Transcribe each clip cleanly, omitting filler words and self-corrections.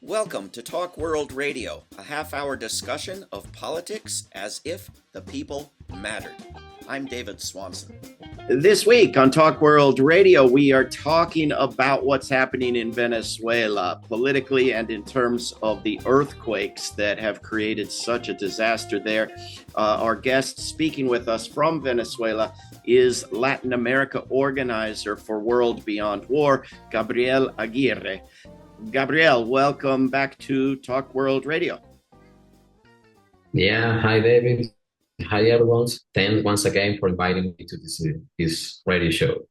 Welcome to Talk World Radio, a half-hour discussion of politics as if the people mattered. I'm David Swanson. This week on Talk World Radio, we are talking about what's happening in Venezuela politically and in terms of the earthquakes that have created such a disaster there. Our guest speaking with us from Venezuela is Latin America organizer for World Beyond War, Gabriel Aguirre. Gabriel, welcome back to Talk World Radio. Yeah, hi David. Hi everyone. Thanks once again for inviting me to this radio show.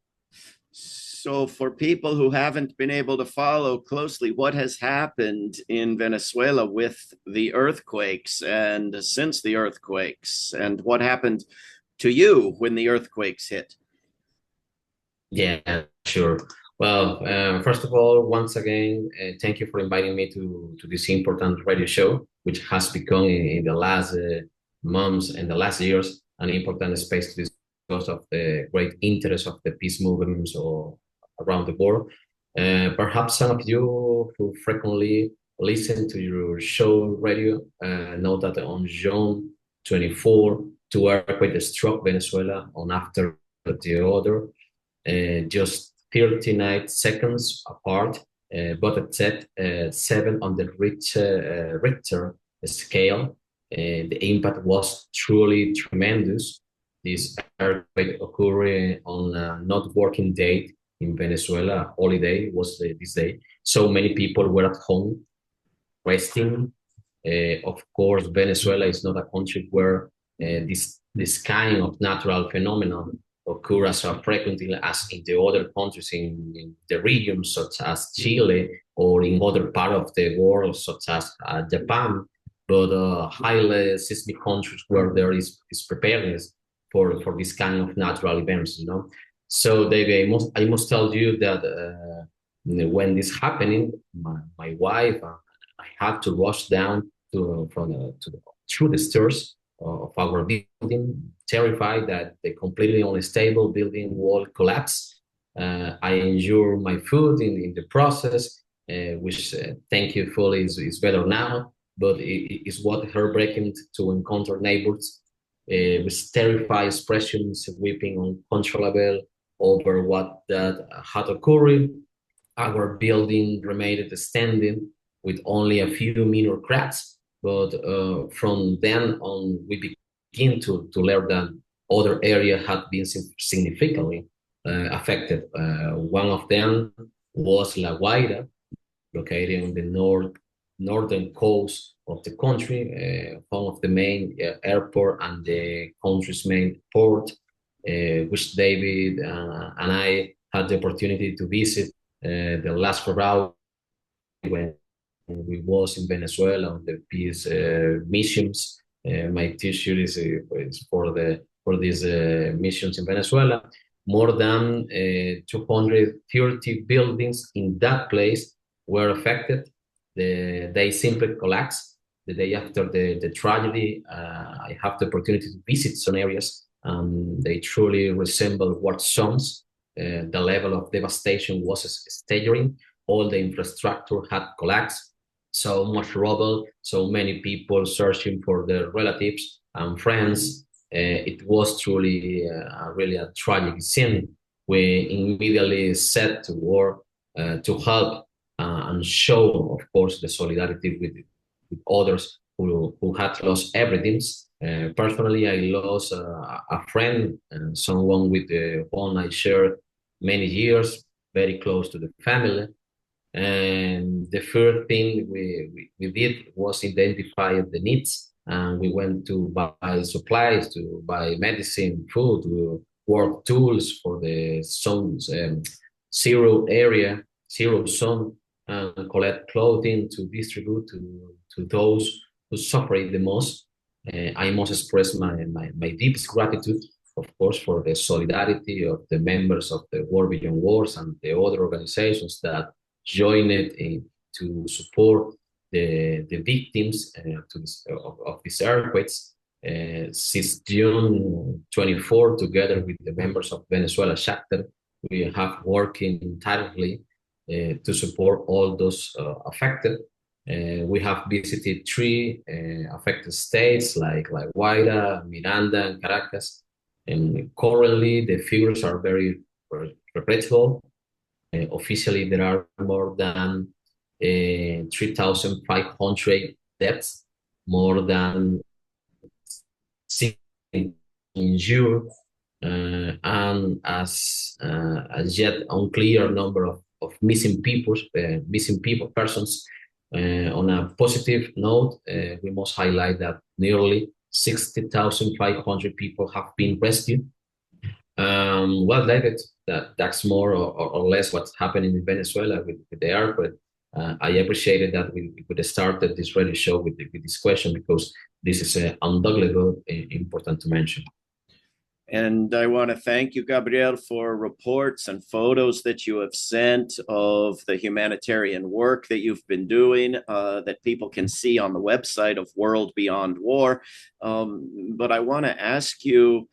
So for people who haven't been able to follow closely, what has happened in Venezuela with the earthquakes and since the earthquakes, and what happened to you when the earthquakes hit? Yeah, sure. Well, first of all, once again, thank you for inviting me to this important radio show, which has become in the last months and the last years an important space to discuss because of the great interest of the peace movements or around the world. Perhaps some of you who frequently listen to your show radio know that on June 24, two earthquakes struck Venezuela, one after the other, just 39 seconds apart, but at 7 on the Richter scale. The impact was truly tremendous. This earthquake occurred on a not working day in Venezuela. Holiday was this day. So many people were at home resting. Of course, Venezuela is not a country where this kind of natural phenomenon occur as frequently as in the other countries in the region, such as Chile, or in other parts of the world, such as Japan, but highly seismic countries where there is preparedness for this kind of natural events, you know. So David, I must tell you that when this happening, my wife, I had to rush down through the stairs of our building, terrified that the completely unstable building wall collapsed. I injured my foot in the process, which thankfully is better now, but it is what heartbreaking to encounter neighbors with terrified expressions, weeping uncontrollable over what that had occurred. Our building remained standing with only a few minor cracks, but from then on, we begin to learn that other areas had been significantly affected. One of them was La Guaira, located on the northern coast of the country, home of the main airport and the country's main port, which David and I had the opportunity to visit the last February when we was in Venezuela on the peace missions. My T-shirt is for these missions in Venezuela. More than 230 buildings in that place were affected. They simply collapsed. The day after the tragedy, I have the opportunity to visit some areas. They truly resemble war zones. The level of devastation was staggering. All the infrastructure had collapsed. So much rubble, so many people searching for their relatives and friends. It was truly really a tragic scene. We immediately set to work to help and show, of course, the solidarity with others who had lost everything. Personally, I lost a friend and someone with whom I shared many years, very close to the family. And the first thing we did was identify the needs, and we went to buy supplies, to buy medicine, food, work tools for the zero zone, and collect clothing to distribute to those who suffer the most. I must express my deepest gratitude, of course, for the solidarity of the members of the World Beyond Wars and the other organizations that joined to support the victims of these earthquakes. Since June 24, together with the members of Venezuela chapter, we have working tirelessly to support all those affected. We have visited three affected states like Guaira, Miranda, and Caracas. And currently, the figures are very regrettable. Officially, there are more than 3,500 deaths, more than 6 injured, and as yet unclear number of missing people persons. On a positive note, we must highlight that nearly 60,500 people have been rescued. Well, David, that's more or less what's happening in Venezuela with the earthquake. I appreciated that we could start this radio show with this question because this is undoubtedly important to mention. And I want to thank you, Gabriel, for reports and photos that you have sent of the humanitarian work that you've been doing, that people can see on the website of World Beyond War. But I want to ask you,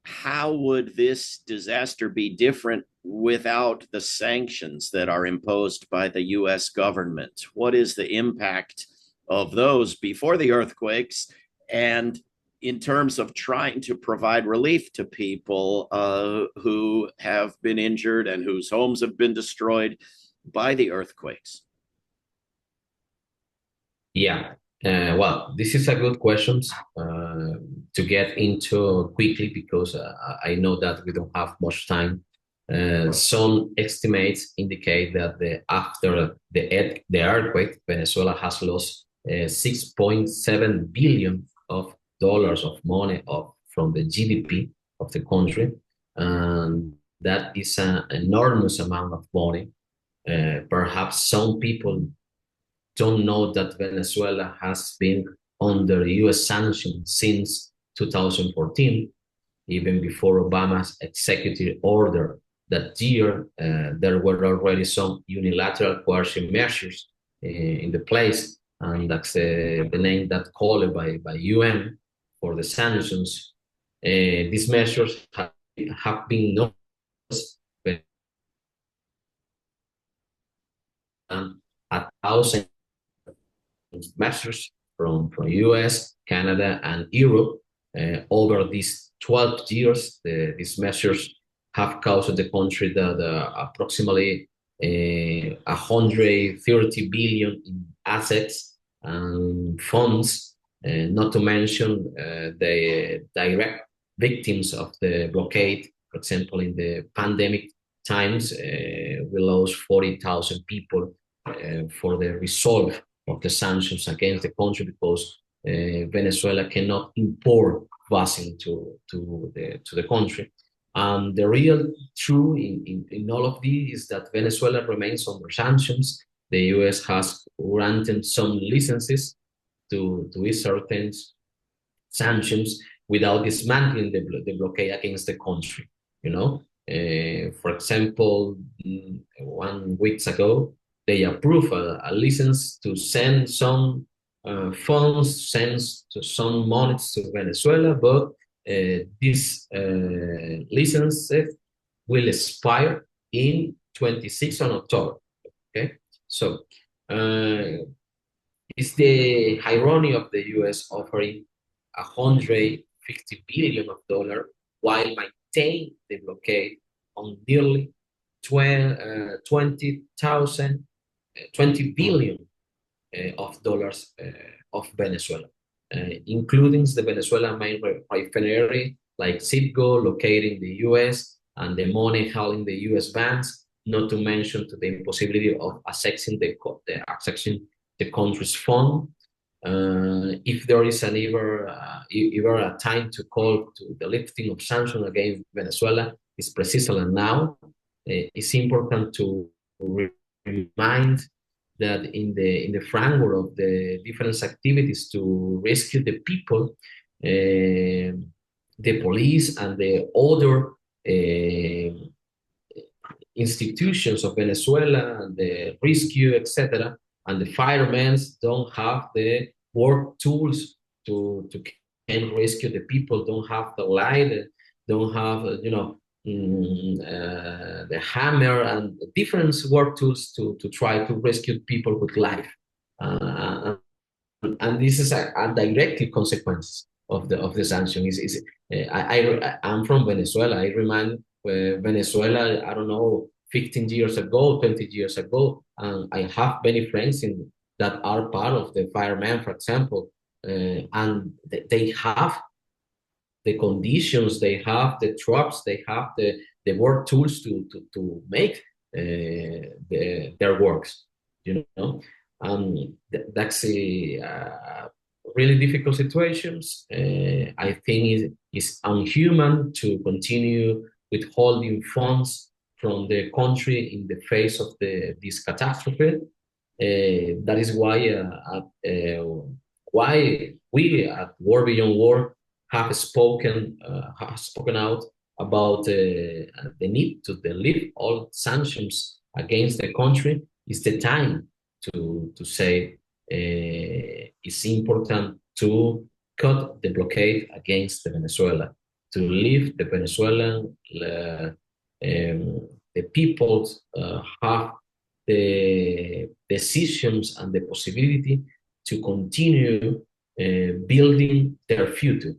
how would this disaster be different without the sanctions that are imposed by the US government? What is the impact of those before the earthquakes, and in terms of trying to provide relief to people who have been injured and whose homes have been destroyed by the earthquakes? Yeah, well, this is a good question to get into quickly because I know that we don't have much time. Some estimates indicate that after the earthquake, Venezuela has lost 6.7 billion of dollars of money from the GDP of the country, and that is an enormous amount of money. Perhaps some people don't know that Venezuela has been under US sanctions since 2014, even before Obama's executive order that year. There were already some unilateral coercive measures in the place, and that's the name that called by UN for the sanctions. These measures have been noticed and 1,000 measures from US, Canada, and Europe. Over these 12 years, these measures have caused the country approximately 130 billion in assets and funds, not to mention the direct victims of the blockade. For example, in the pandemic times, we lost 40,000 people for the resolve of the sanctions against the country because Venezuela cannot import vaccine to the country. And the real truth in all of this is that Venezuela remains under sanctions. The US has granted some licenses to ease certain sanctions without dismantling the blockade against the country. For example, 1 week ago, they approved a license to send some funds, send some money to Venezuela, but this license will expire in 26th of October. Okay, so it's the irony of the U.S. offering 150 billion of dollars while maintaining the blockade on nearly 20 billion of dollars of Venezuela, including the Venezuela main refinery like Citgo located in the U.S. and the money held in the U.S. banks, not to mention to the impossibility of accessing the country's fund. If there is ever a time to call to the lifting of sanctions against Venezuela, it's precisely now. It's important to remind that in the framework of the different activities to rescue the people, the police and the other institutions of Venezuela, and the rescue, etc., and the firemen don't have the work tools to can rescue the people, don't have the light, don't have the hammer and different work tools to try to rescue people with life. and this is a direct consequence of the sanction. I'm from Venezuela. I remind Venezuela, I don't know, 15 years ago, 20 years ago, and I have many friends that are part of the firemen, for example, and they have the conditions, they have the trucks, they have the work tools to make their works, you know. That's a really difficult situations. I think it's unhuman to continue withholding funds from the country in the face of this catastrophe. That is why we at War Beyond War have spoken out about the need to lift all sanctions against the country. It's the time to say it's important to cut the blockade against Venezuela, to leave the Venezuelan the people have the decisions and the possibility to continue building their future,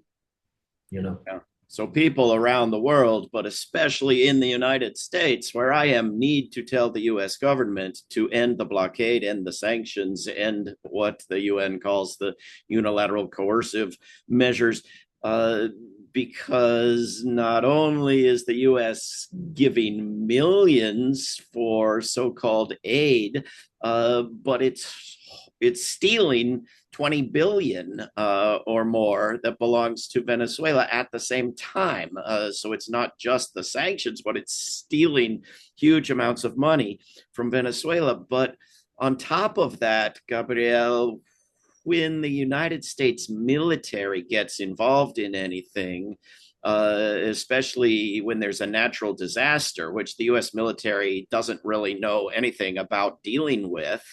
you know. Yeah. So people around the world, but especially in the United States, where I am, need to tell the US government to end the blockade, end the sanctions, end what the UN calls the unilateral coercive measures, because not only is the US giving millions for so-called aid, but it's stealing 20 billion or more that belongs to Venezuela at the same time. So it's not just the sanctions, but it's stealing huge amounts of money from Venezuela. But on top of that, Gabriel, when the United States military gets involved in anything, especially when there's a natural disaster, which the US military doesn't really know anything about dealing with,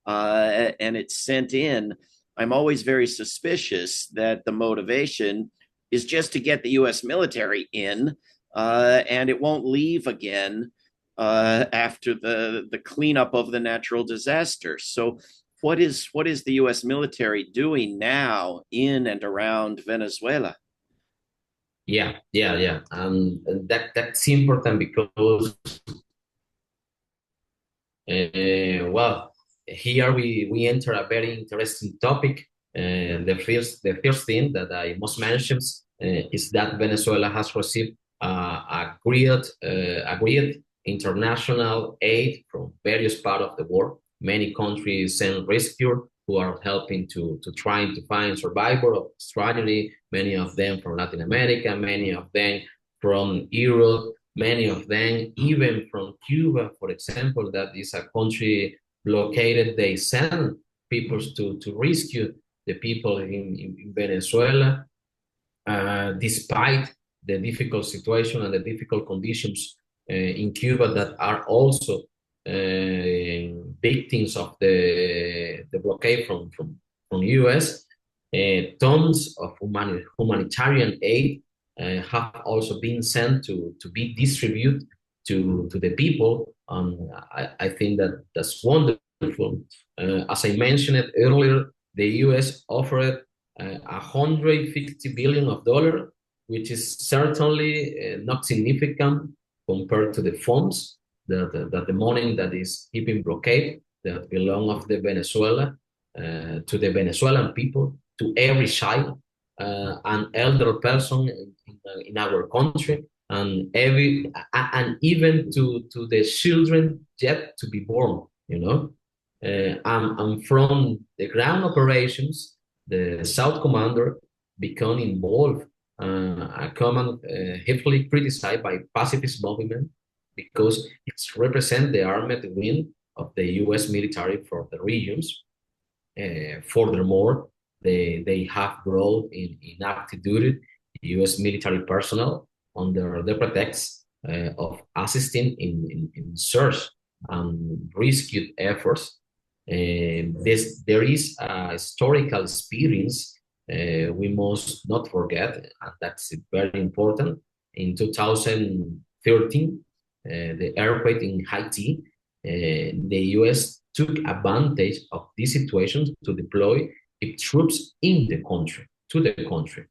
and it's sent in, I'm always very suspicious that the motivation is just to get the US military in, and it won't leave again after the cleanup of the natural disaster. So what is the US military doing now in and around Venezuela? Yeah. That's important because well, here we enter a very interesting topic. The first thing that I must mention is that Venezuela has received agreed international aid from various parts of the world. Many countries send rescue who are helping to trying to find survivor of this tragedy. Many of them from Latin America, many of them from Europe, many of them even from Cuba, for example, that is a country blockaded. They send people to rescue the people in Venezuela, despite the difficult situation and the difficult conditions in Cuba that are also victims of the blockade from US. Tons of humanitarian aid have also been sent to be distributed to the people. I think that's wonderful. As I mentioned it earlier, the US offered $150 billion of dollars, which is certainly not significant compared to the funds that the money that is keeping blockade that belong of the Venezuela to the Venezuelan people, to every child and elder person in our country, and even to the children yet to be born. You know, and from the ground operations, the South Commander become involved. A command heavily criticized by pacifist movement because it's represent the armed wing of the U.S. military for the regions. Furthermore, they have brought in active duty U.S. military personnel under the pretext of assisting in search and rescue efforts. There is a historical experience we must not forget, and that's very important. In 2013, the earthquake in Haiti, the U.S. took advantage of this situation to deploy troops in the country, to the country.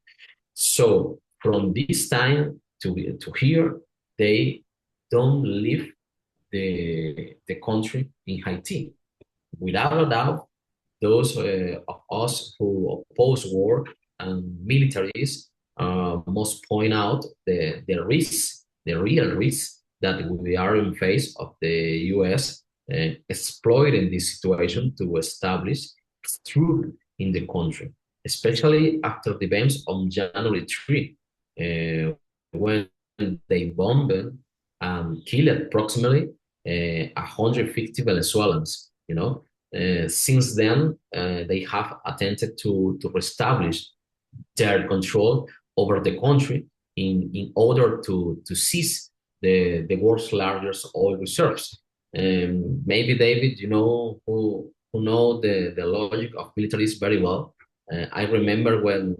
So from this time to here, they don't leave the country in Haiti. Without a doubt, those of us who oppose war and militaries must point out the risk, the real risk that we are in face of the U.S. Exploiting this situation to establish troops in the country, especially after the events on January 3, when they bombed and killed approximately 150 Venezuelans. Since then, they have attempted to reestablish their control over the country in order to seize the world's largest oil reserves. Maybe David, who know the logic of militaries very well. I remember when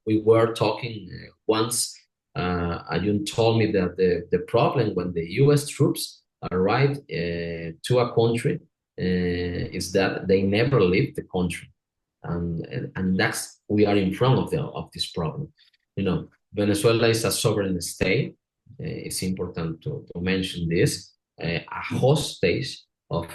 we were talking once, you told me that the problem when the U.S. troops arrived to a country is that they never leave the country, and that's we are in front of this problem. Venezuela is a sovereign state. It's important to mention this. A hostage of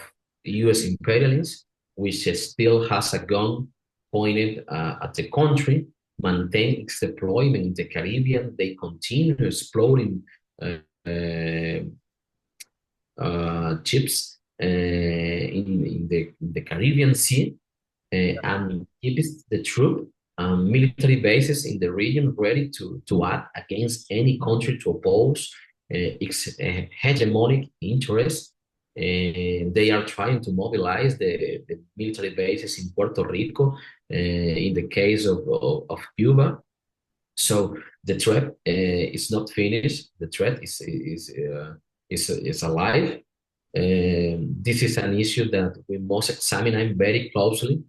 U.S. imperialists, which still has a gun pointed at the country, maintain its deployment in the Caribbean. They continue exploring ships in the Caribbean Sea and keeps the troop and military bases in the region ready to act against any country to oppose its hegemonic interests. They are trying to mobilize the military bases in Puerto Rico, in the case of Cuba. So the threat is not finished. The threat is alive. This is an issue that we must examine very closely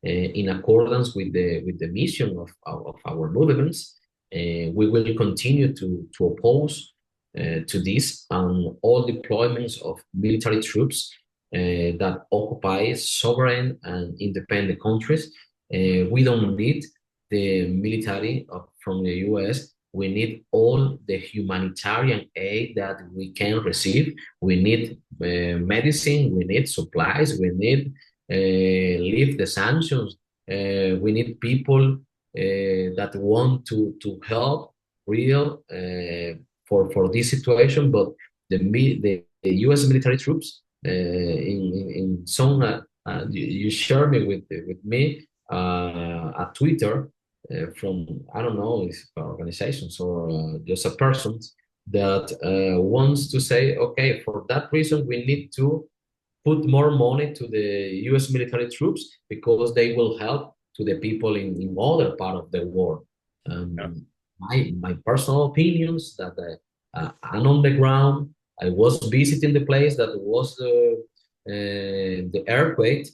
in accordance with the mission of our movements. We will continue to oppose to this and all deployments of military troops that occupy sovereign and independent countries. We don't need the military from the US. We need all the humanitarian aid that we can receive. We need medicine, we need supplies, we need lift the sanctions. We need people that want to help real for this situation. But the U.S. military troops in some you share me with me a Twitter from I don't know if organizations or just a person that wants to say, okay, for that reason we need to put more money to the U.S. military troops because they will help to the people in other part of the world. Yeah. My personal opinions that I'm on the ground. I was visiting the place that was the earthquake.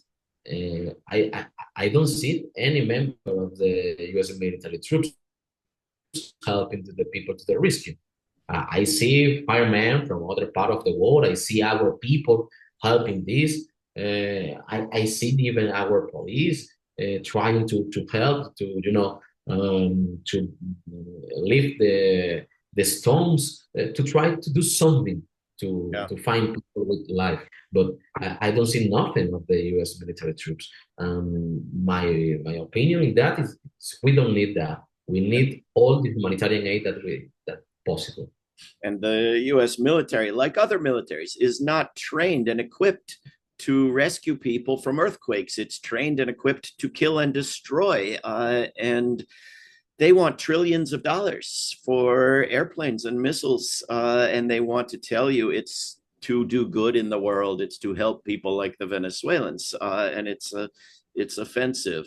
I don't see any member of the U.S. military troops helping the people to the rescue. I see firemen from other part of the world. I see our people helping this. I see even our police trying to help to lift the stones to try to do something to find people with life. But I don't see nothing of the U.S. military troops. My opinion in that is we don't need that. We need all the humanitarian aid that possible. And the U.S. military, like other militaries, is not trained and equipped to rescue people from earthquakes. It's trained and equipped to kill and destroy. And they want trillions of dollars for airplanes and missiles. And they want to tell you it's to do good in the world. It's to help people like the Venezuelans. And it's offensive.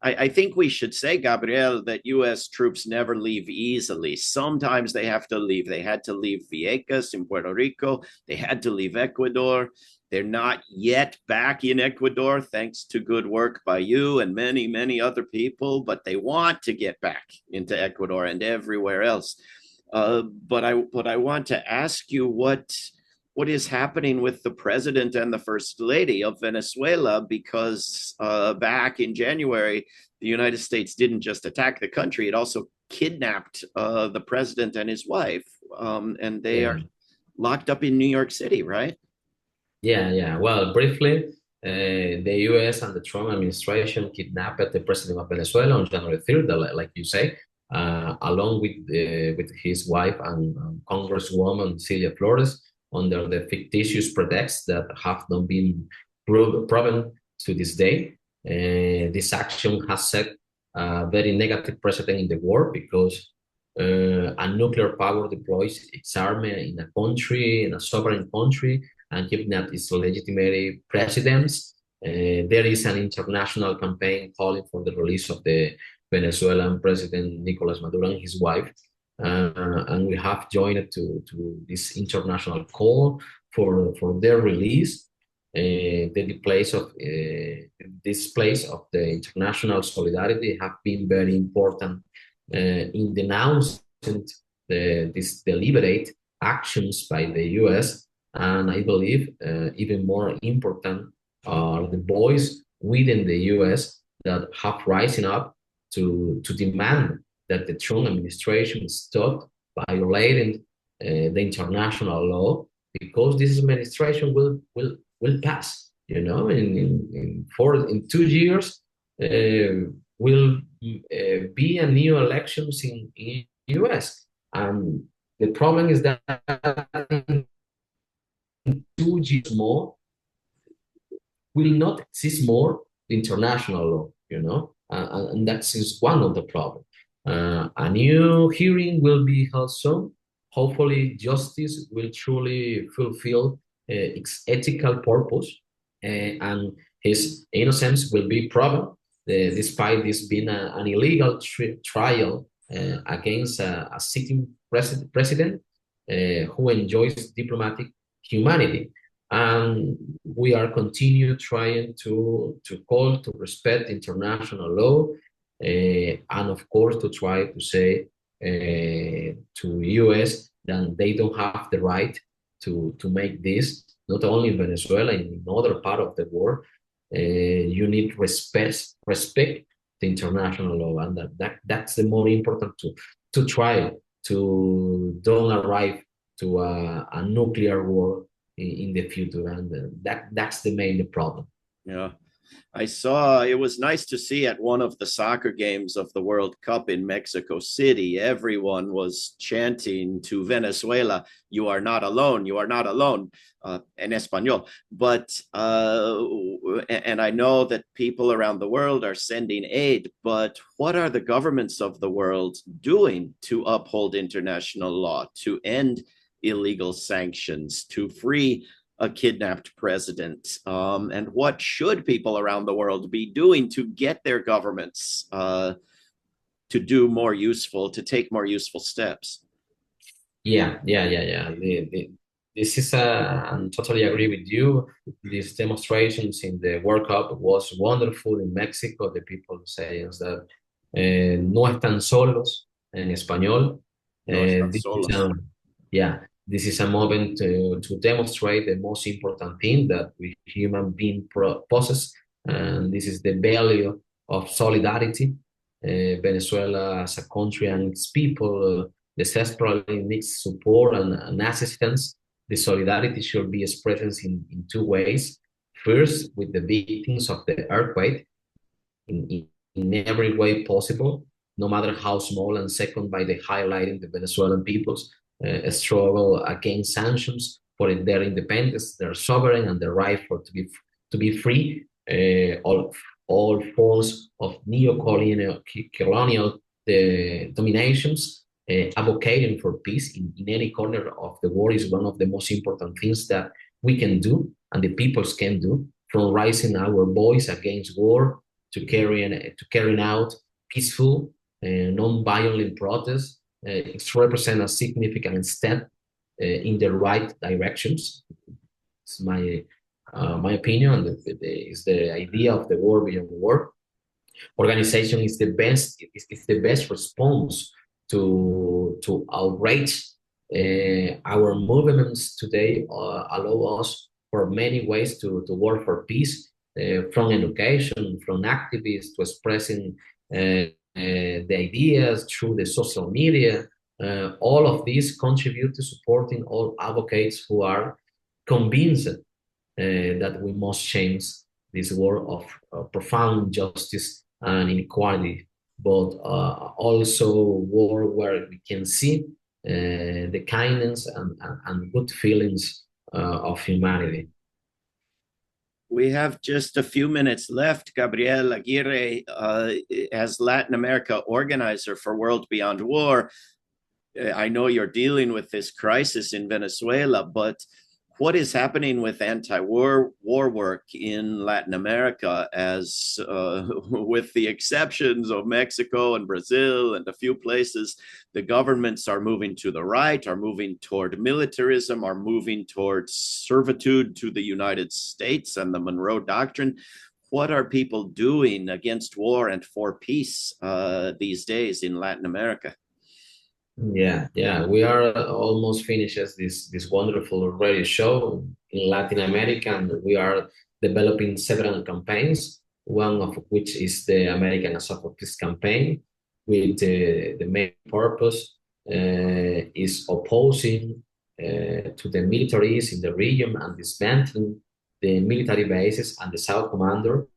I think we should say, Gabriel, that U.S. troops never leave easily. Sometimes they have to leave. They had to leave Vieques in Puerto Rico. They had to leave Ecuador. They're not yet back in Ecuador, thanks to good work by you and many, many other people, but they want to get back into Ecuador and everywhere else. But I want to ask you, what what is happening with the president and the first lady of Venezuela, because back in January, the United States didn't just attack the country, it also kidnapped the president and his wife. And they are Yeah. locked up in New York City, right? Yeah. Well, briefly, the U.S. and the Trump administration kidnapped the president of Venezuela on January 3rd, like you say, along with his wife and Congresswoman Celia Flores, under the fictitious pretexts that have not been proven to this day. This action has set a very negative precedent in the world because a nuclear power deploys its army in a country, in a sovereign country, and kidnap its legitimate presidents. There is an international campaign calling for the release of the Venezuelan president Nicolas Maduro and his wife. And we have joined to this international call for their release. The displays of the international solidarity have been very important in denouncing these deliberate actions by the US. And I believe even more important are the voice within the US that have risen up to demand that the Trump administration stop violating the international law, because this administration will pass. You know, in 2 years will be a new elections in US, and the problem is that in 2 years more will not exist more international law, you know, and that is one of the problems. A new hearing will be held soon. Hopefully, justice will truly fulfill its ethical purpose, and his innocence will be proven, despite this being an illegal trial against a sitting president who enjoys diplomatic humanity. And we are continue trying to call to respect international law, and of course to try to say to US that they don't have the right to make this, not only in Venezuela, in other part of the world. You need respect the international law, and that's the more important to try to don't arrive to a nuclear war in the future, and that's the main problem. Yeah. I saw it was nice to see at one of the soccer games of the World Cup in Mexico City. Everyone was chanting to Venezuela, "You are not alone. You are not alone," in Espanol. And I know that people around the world are sending aid, but what are the governments of the world doing to uphold international law, to end illegal sanctions, to free a kidnapped president? And what should people around the world be doing to get their governments to do more useful, to take more useful steps? Yeah. This is I totally agree with you. These demonstrations in the World Cup was wonderful in Mexico. The people saying that no están solos en español. No están This is solos. yeah, this is a moment to demonstrate the most important thing that we human being possess, and this is the value of solidarity. Venezuela as a country and its people desperately needs support and assistance. The solidarity should be expressed in two ways. First, with the victims of the earthquake, in every way possible, no matter how small, and second, by the highlighting the Venezuelan people's struggle against sanctions for their independence, their sovereign, and their right to be free. All forms of neo-colonial dominations, advocating for peace in any corner of the world is one of the most important things that we can do and the peoples can do, from raising our voice against war to carrying out peaceful, non-violent protests. It represents a significant step in the right directions. It's my opinion. Is the idea of the war beyond war. Organization is the best response to outrage Our movements today allow us for many ways to work for peace, from education, from activists to expressing the ideas through the social media. All of these contribute to supporting all advocates who are convinced that we must change this world of profound injustice and inequality, but also world where we can see the kindness and good feelings of humanity. We have just a few minutes left. Gabriel Aguirre, as Latin America organizer for World Beyond War, I know you're dealing with this crisis in Venezuela, but what is happening with anti-war work in Latin America, as with the exceptions of Mexico and Brazil and a few places, the governments are moving to the right, are moving toward militarism, are moving towards servitude to the United States and the Monroe Doctrine. What are people doing against war and for peace these days in Latin America? Yeah, we are almost finished this wonderful radio show in Latin America, and we are developing several campaigns. One of which is the American Assault for Peace campaign, with the main purpose is opposing to the militaries in the region and dismantling the military bases and the South Commander.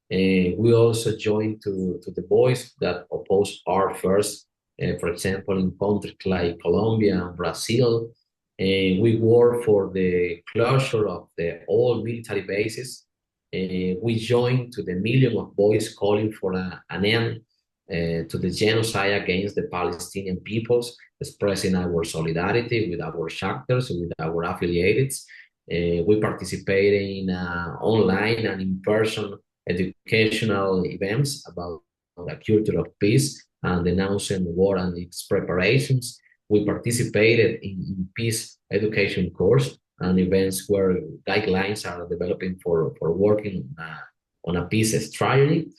We also joined to the voice that oppose our first, for example, in countries like Colombia and Brazil. We work for the closure of the old military bases. We joined to the million of voices calling for an end to the genocide against the Palestinian peoples, expressing our solidarity with our chapters, with our affiliates. We participate in online and in-person educational events about the culture of peace and denouncing war and its preparations. We participated in peace education course and events where guidelines are developing for working on a peace strategy.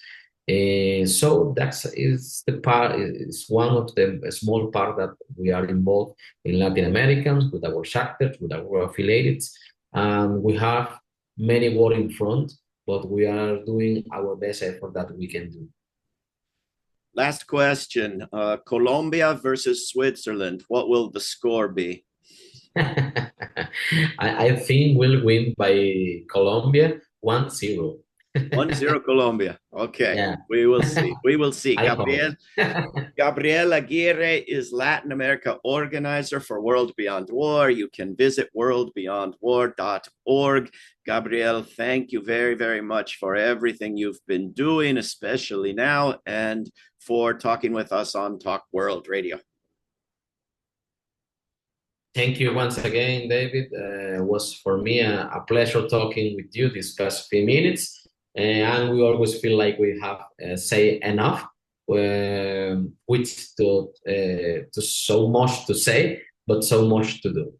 So that is the part, is one of the small part that we are involved in Latin Americans with our chapters, with our affiliates, and we have many work in front, but we are doing our best effort that we can do. Last question, Colombia versus Switzerland. What will the score be? I think we'll win by Colombia 1-0. 1-0 Colombia. Okay, Yeah. we will see. We will see. I hope. Gabriel Aguirre is Latin America organizer for World Beyond War. You can visit worldbeyondwar.org. Gabriel, thank you very, very much for everything you've been doing, especially now, and for talking with us on Talk World Radio. Thank you once again, David. It was for me a pleasure talking with you these past few minutes. And we always feel like we have say enough, which to so much to say, but so much to do.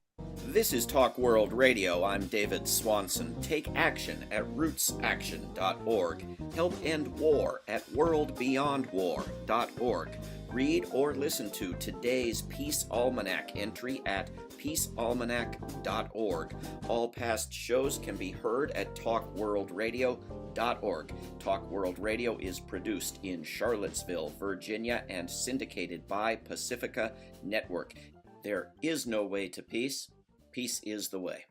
This is Talk World Radio. I'm David Swanson. Take action at rootsaction.org. Help end war at worldbeyondwar.org. Read or listen to today's Peace Almanac entry at peacealmanac.org. All past shows can be heard at talkworldradio.org. Talk World Radio is produced in Charlottesville, Virginia, and syndicated by Pacifica Network. There is no way to peace. Peace is the way.